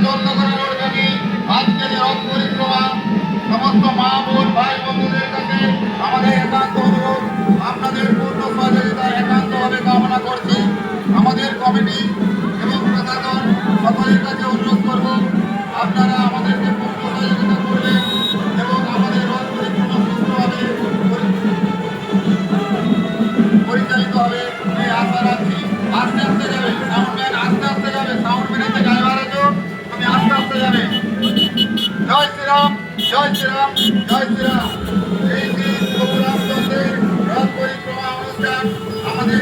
চন্দ্র করানোর জমি আজকে যে রথ পরিক্রমা সমস্ত মা বোন ভাই বন্ধুদের কাছে আমাদের একান্ত অনুরোধ, আপনাদের পূর্ণ সহযোগিতা একান্তভাবে কামনা করছি। আমাদের কমিটি এবং প্রশাসন সকলের কাছে অনুরোধ করব, আপনারা আমাদেরকে পূর্ণ সহযোগিতা করবেন এবং আমাদের রথ পরিক্রমা সুস্থভাবে পরিচালিত হবে এই আশা রাখছি। আস্তে আস্তে যাবে সাউন্ডম্যান, আস্তে আস্তে যাবে সাউন্ডম্যানের যে ড্রাইভার আছে তুমি আস্তে আস্তে যাবে। জয় শ্রীরাম, জয় শ্রীরাম, জয় শ্রীরাম। এই শ্রী প্রভু রামচন্দ্রের রথ পরিক্রমা অনুষ্ঠান আমাদের